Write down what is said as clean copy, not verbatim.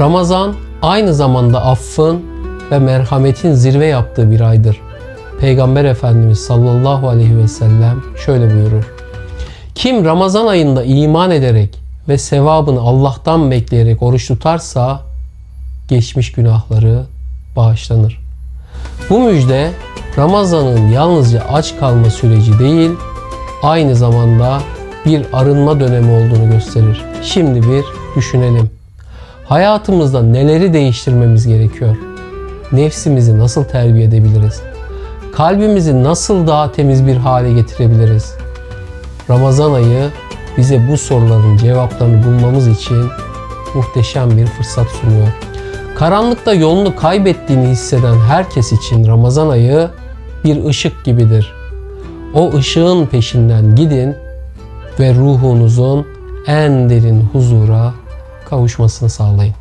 Ramazan aynı zamanda affın ve merhametin zirve yaptığı bir aydır. Peygamber Efendimiz sallallahu aleyhi ve sellem şöyle buyurur: Kim Ramazan ayında iman ederek ve sevabını Allah'tan bekleyerek oruç tutarsa geçmiş günahları bağışlanır. Bu müjde Ramazan'ın yalnızca aç kalma süreci değil, aynı zamanda bir arınma dönemi olduğunu gösterir. Şimdi bir düşünelim. Hayatımızda neleri değiştirmemiz gerekiyor? Nefsimizi nasıl terbiye edebiliriz? Kalbimizi nasıl daha temiz bir hale getirebiliriz? Ramazan ayı bize bu soruların cevaplarını bulmamız için muhteşem bir fırsat sunuyor. Karanlıkta yolunu kaybettiğini hisseden herkes için Ramazan ayı bir ışık gibidir. O ışığın peşinden gidin ve ruhunuzun en derin huzura kavuşmasını sağlayın.